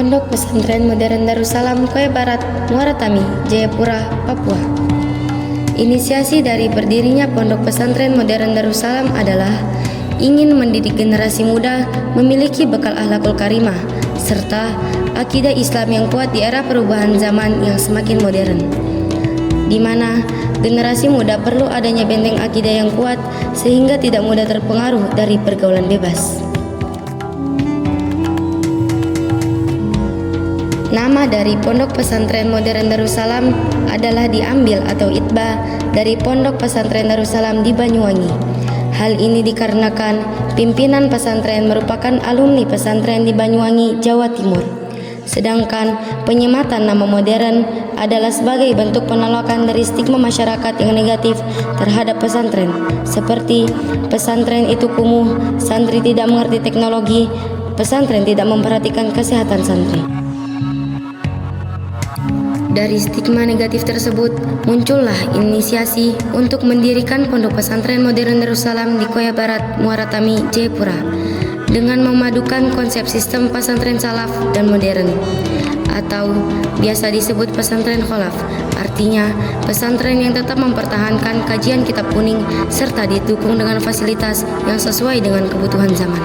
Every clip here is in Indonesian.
Pondok Pesantren Modern Darussalam Koya Barat, Muara Tami, Jayapura, Papua. Inisiasi dari berdirinya Pondok Pesantren Modern Darussalam adalah ingin mendidik generasi muda memiliki bekal akhlakul karimah serta akidah Islam yang kuat di era perubahan zaman yang semakin modern, di mana generasi muda perlu adanya benteng akidah yang kuat sehingga tidak mudah terpengaruh dari pergaulan bebas. Nama dari Pondok Pesantren Modern Darussalam adalah diambil atau itbah dari Pondok Pesantren Darussalam di Banyuwangi. Hal ini dikarenakan pimpinan pesantren merupakan alumni pesantren di Banyuwangi, Jawa Timur. Sedangkan penyematan nama modern adalah sebagai bentuk penolakan dari stigma masyarakat yang negatif terhadap pesantren, seperti pesantren itu kumuh, santri tidak mengerti teknologi, pesantren tidak memperhatikan kesehatan santri. Dari stigma negatif tersebut, muncullah inisiasi untuk mendirikan Pondok Pesantren Modern Darussalam di Koya Barat, Muara Tami, Jayapura, dengan memadukan konsep sistem pesantren salaf dan modern, atau biasa disebut pesantren kholaf, artinya pesantren yang tetap mempertahankan kajian kitab kuning serta didukung dengan fasilitas yang sesuai dengan kebutuhan zaman.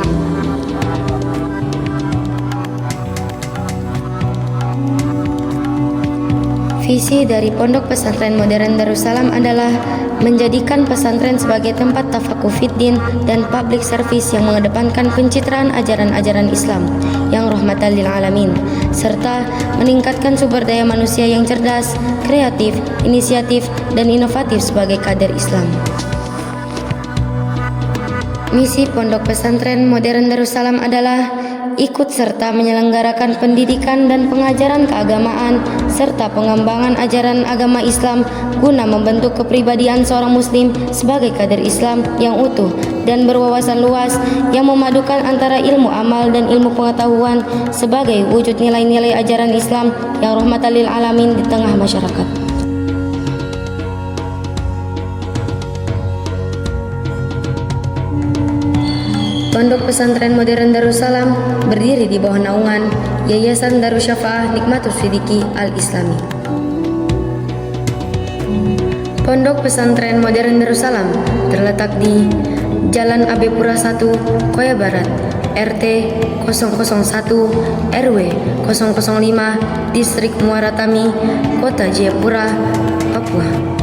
Visi dari Pondok Pesantren Modern Darussalam adalah menjadikan pesantren sebagai tempat tafakuh fiddin dan public service yang mengedepankan pencitraan ajaran-ajaran Islam yang rahmatan lil alamin, serta meningkatkan sumber daya manusia yang cerdas, kreatif, inisiatif, dan inovatif sebagai kader Islam. Misi Pondok Pesantren Modern Darussalam adalah ikut serta menyelenggarakan pendidikan dan pengajaran keagamaan serta pengembangan ajaran agama Islam guna membentuk kepribadian seorang muslim sebagai kader Islam yang utuh dan berwawasan luas yang memadukan antara ilmu amal dan ilmu pengetahuan sebagai wujud nilai-nilai ajaran Islam yang rahmatan lil alamin di tengah masyarakat. Pondok Pesantren Modern Darussalam berdiri di bawah naungan Yayasan Darussyafaah Nikmatus Sidiki Al-Islami. Pondok Pesantren Modern Darussalam terletak di Jalan Abepura 1, Koya Barat, RT 001 RW 005, Distrik Muara Tami, Kota Jayapura, Papua.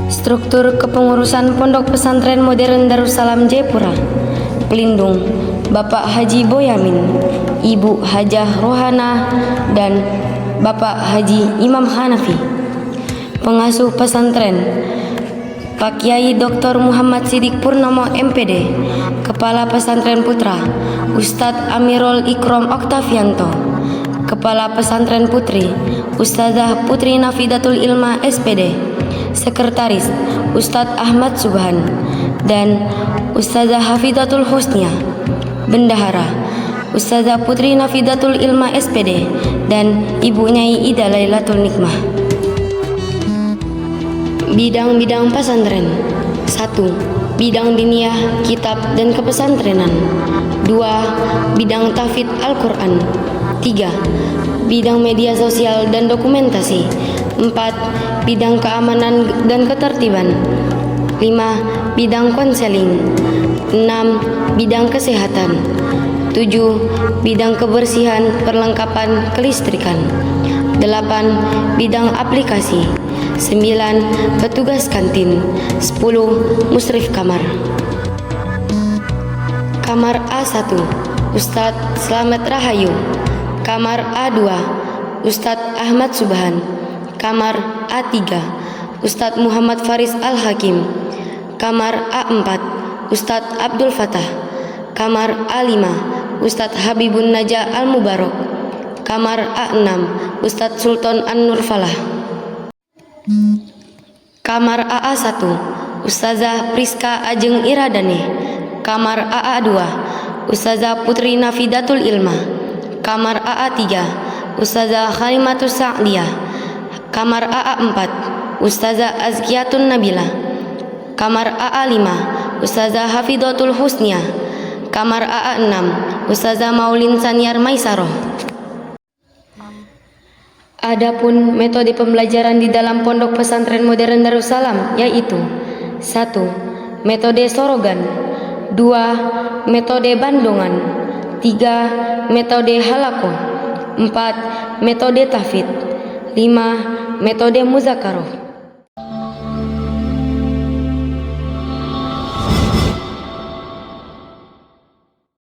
Struktur kepengurusan Pondok Pesantren Modern Darussalam Jayapura. Pelindung Bapak Haji Boyamin, Ibu Hajah Rohana, dan Bapak Haji Imam Hanafi. Pengasuh pesantren Pak Kiai Dr. Muhammad Sidik Purnomo MPD. Kepala Pesantren Putra Ustadz Amirul Ikrom Oktavianto. Kepala Pesantren Putri Ustazah Putri Nafidatul Ilma SPD. Sekretaris Ustadz Ahmad Subhan dan Ustazah Hafidatul Husnia. Bendahara Ustazah Putri Nafidatul Ilma SPD dan Ibu Nyai Ida Lailatul Nikmah. Bidang-bidang pesantren: 1. Bidang diniyah, kitab dan kepesantrenan. 2. Bidang tahfidz Al-Quran. 3. Bidang media sosial dan dokumentasi. 4. Bidang keamanan dan ketertiban. 5. Bidang konseling. 6. Bidang kesehatan. 7. Bidang kebersihan perlengkapan kelistrikan. 8. Bidang aplikasi. 9. Petugas kantin. 10. Musrif kamar. Kamar A1 Ustadz Slamet Rahayu. Kamar A2 Ustadz Ahmad Subhan. Kamar A3 Ustadz Muhammad Faris Al-Hakim. Kamar A4 Ustadz Abdul Fatah. Kamar A5 Ustadz Habibun Naja Al-Mubarok. Kamar A6 Ustadz Sultan An-Nur Falah. Kamar AA1 Ustazah Priska Ajeng Iradane. Kamar AA2 Ustazah Putri Nafidatul Ilma. Kamar AA3 Ustazah Khalimatus Sa'diyah. Kamar AA4 Ustazah Azkiyatun Nabila. Kamar AA5 Ustazah Hafidatul Husnia. Kamar AA6 Ustazah Maulin Saniar Maisaroh. Adapun metode pembelajaran di dalam Pondok Pesantren Modern Darussalam yaitu 1. Metode Sorogan, 2. Metode Bandongan, 3. Metode Halaqoh, 4. Metode Tahfidz, 5. Metode Muzakaroh.